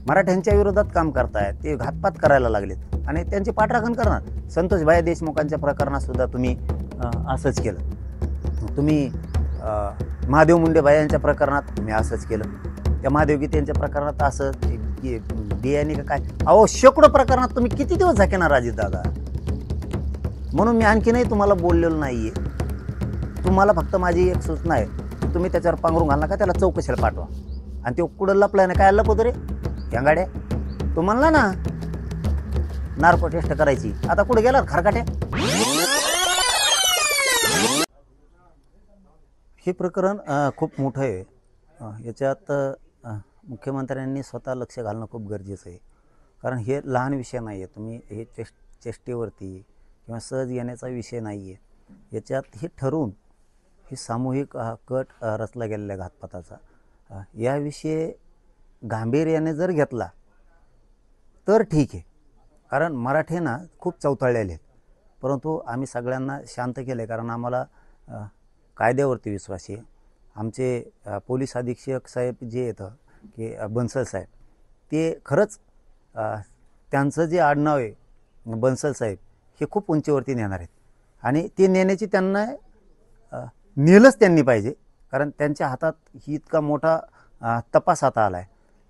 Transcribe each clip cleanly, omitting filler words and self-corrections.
मराठ्यांच्या विरोधात काम करतायत, ते घातपात करायला लागलेत आणि त्यांची पाठराखण करणार. संतोषभाई देशमुखांच्या प्रकरणात सुद्धा तुम्ही असंच केलं. तुम्ही महादेव मुंडेबाई यांच्या प्रकरणात तुम्ही असंच केलं. त्या महादेव गीते यांच्या प्रकरणात असं बियाणे का काय, अहो शेकडो प्रकरणात तुम्ही किती दिवस झाकेणार अजितदादा. म्हणून मी आणखीनही तुम्हाला बोललेलो नाहीये. तुम्हाला फक्त माझी एक सूचना आहे, तुम्ही त्याच्यावर पांघरून घालला का त्याला चौकशीला पाठवा. आणि तो कुठं लपलाय ना, काय लपवतो रे या गाड्या. तो म्हणला ना नार्को टेस्ट करायची, आता कुठे गेला खरकाट्या. हे प्रकरण खूप मोठं आहे. याच्यात मुख्यमंत्र्यांनी स्वतः लक्ष घालणं खूप गरजेचं आहे. कारण हे लहान विषय नाही आहे. तुम्ही हे चेष्टेवरती किंवा सहज येण्याचा विषय नाही आहे. याच्यात हे ठरवून हे सामूहिक कट रचला गेलेला घातपाताचा याविषयी गांभीर्याने जर घेतला तर ठीक आहे. कारण मराठे ना खूप चौताळलेले आहेत, परंतु आम्ही सगळ्यांना शांत केलं आहे. कारण आम्हाला कायद्यावरती विश्वास आहे. आमचे पोलीस अधीक्षक साहेब जे येतं की बन्सल साहेब, ते खरंच त्यांचं जे आडनाव आहे बन्सल साहेब हे खूप उंचीवरती नेणार आहेत. आणि ते नेण्याची त्यांना नेलंच त्यांनी पाहिजे. कारण त्यांच्या हातात ही इतका मोठा तपास हाता आला आहे.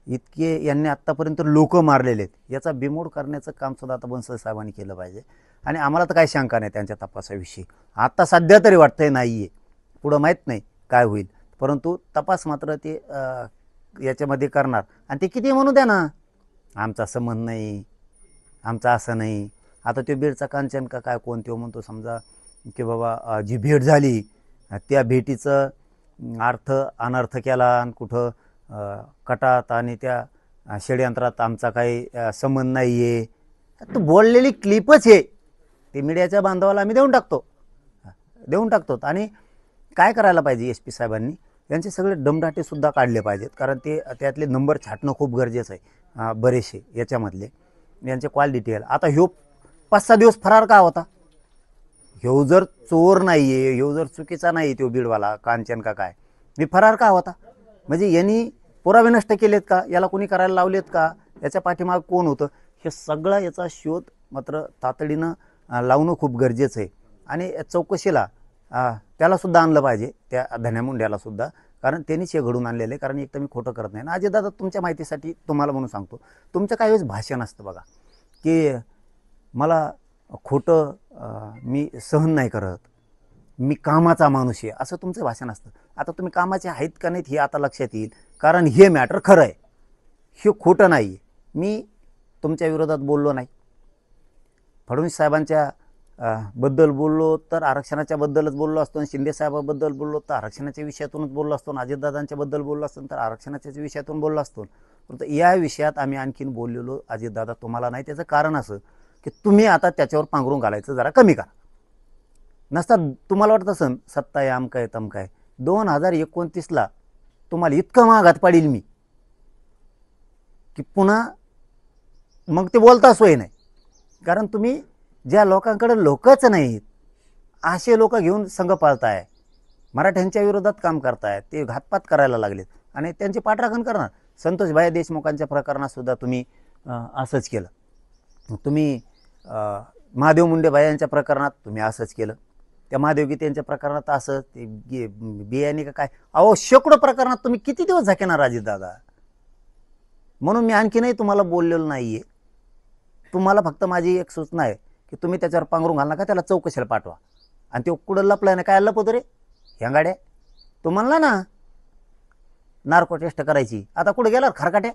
इतके यांनी आत्तापर्यंत लोक मारलेले आहेत. याचा बिमोड करण्याचं कामसुद्धा आता बन्सल साहेबांनी केलं पाहिजे. आणि आम्हाला तर काही शंका नाही त्यांच्या तपासाविषयी. आता सध्या तरी वाटतंय नाही आहे, पुढं माहीत नाही काय होईल. परंतु तपास मात्र ते याच्यामध्ये करणार. आणि ते किती म्हणू द्या ना, आमचा संबंध नाही, आमचा असं नाही. आता तो बीडचा कांचन का काय कोण तो म्हणतो समजा की बाबा जी भेट झाली त्या भेटीचं अर्थ अनर्थ केला आणि कुठं कटात आणि त्या षडयंत्रात आमचा काही संबंध नाही आहे. तो बोललेली क्लिपच आहे, ते मीडियाच्या बांधवाला आम्ही देऊन टाकतो. आणि काय करायला पाहिजे एस पी साहेबांनी, यांचे सगळे दमदाटेसुद्धा काढले पाहिजेत. कारण ते त्यातले नंबर छाटणं खूप गरजेचं आहे. बरेचसे याच्यामधले यांचे कॉल डिटेल. आता ह्यो 5-6 दिवस फरार का होता? ह्यो जर चोर नाही आहे, ह्यो जर चुकीचा नाही तो बीडवाला कांचन का काय, मी फरार का होता? म्हणजे यांनी पुरावे नष्ट केलेत का, याला कोणी करायला लावलेत का, याच्या पाठीमाग कोण होतं, हे सगळं याचा शोध मात्र तातडीनं लावणं खूप गरजेचं आहे. आणि चौकशीला त्यालासुद्धा आणलं पाहिजे, त्या धन्या मुंड्यालासुद्धा. कारण त्यांनीच हे घडून आणलेलं आहे. कारण एक तर मी खोटं करत नाही. अजितदादा तुमच्या माहितीसाठी तुम्हाला म्हणून सांगतो, तुमचं काही वेळेस भाषण असतं बघा की मला खोटं मी सहन नाही करत, मी कामाचा माणूस आहे, असं तुमचं भाषण असतं. आता तुम्ही कामाचे आहेत का नाहीत हे आता लक्षात येईल. कारण हे मॅटर खरं आहे, हे खोटं नाही आहे. मी तुमच्या विरोधात बोललो नाही. फडणवीस साहेबांच्या बद्दल बोललो तर आरक्षणाच्या बद्दलच बोललो असतो. शिंदे साहेबाबद्दल बोललो तर आरक्षणाच्या विषयातूनच बोललो असतो. अजितदादांच्या बद्दल बोललो असतो तर आरक्षणाच्या विषयातून बोललो असतो. परंतु या विषयात आम्ही आणखीन बोललेलो अजितदादा तुम्हाला नाही. त्याचं कारण असं की तुम्ही आता त्याच्यावर पांघरून घालायचं जरा कमी करा. नसता तुम्हाला वाटत असन सत्ता आहे अमकाय तमकाय, 2029ला तुम्हाला इतकं महागात पाडील मी की पुन्हा मग ते बोलता सोय नाही. कारण तुम्ही ज्या लोकांकडे लोकच नाहीत असे लोक घेऊन संघ पाळताय, मराठ्यांच्या विरोधात काम करतायत, ते घातपात करायला लागलेत आणि त्यांची पाठराखण करणार. संतोषभाई देशमुखांच्या प्रकरणात सुद्धा तुम्ही असंच केलं. तुम्ही महादेव मुंडेबाई यांच्या प्रकरणात तुम्ही असंच केलं. त्या महादेव गीते यांच्या प्रकरणात असं ते बियाणे का काय, अहो शेकडो प्रकरणात तुम्ही किती दिवस झाकेणार अजितदादा. म्हणून मी आणखीनही तुम्हाला बोललेलो नाहीये. तुम्हाला फक्त माझी एक सूचना आहे की तुम्ही त्याच्यावर पांघरून घालला का त्याला चौकशीला पाठवा. आणि ते कुठं लपलाय ना, काय लपवतो रे ह्या गाड्या. तो म्हणला ना नार्को टेस्ट करायची, आता कुठे गेला खरकाट्या,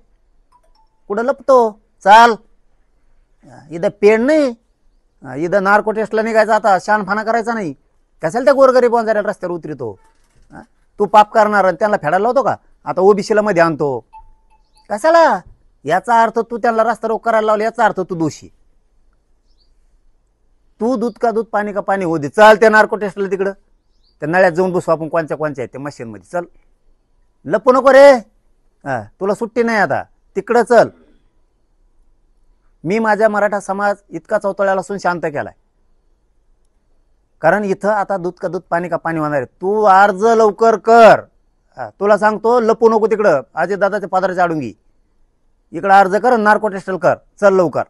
कुठं लपतो. चाल इथं पेड नाही, इथं नार्को टेस्टला निघायचं. आता शानफाना करायचा नाही. कशाला त्या गोरगरीब वंजाऱ्याला रस्त्यावर उतरतो. तू पाप करणार आणि त्यांना फेडायला लावतो का. आता ओबीसीला मध्ये आणतो कशाला. याचा अर्थ तू त्यांना रस्ता रोक करायला लावला, याचा अर्थ तू दोषी. तू दूध का दूध पाणी का पाणी होऊ दे. चल त्या नार्को टेस्टला तिकडं त्या नळ्यात जाऊन बसू आपण, कोणच्या आहेत त्या मशीनमध्ये. चल लपू नको रे, तुला सुट्टी नाही आता, तिकडं चल. मी माझ्या मराठा समाज इतका चौतळ्याला असून शांत केलाय. कारण इथं आता दूध का दूध पाणी का पाणी होणार आहे. तू अर्ज लवकर कर. तुला सांगतो लपू नको तिकडं, अजितदादाच्या पदराच्या आडून घे. इकडं अर्ज कर, नार्को टेस्टल कर, चल लवकर.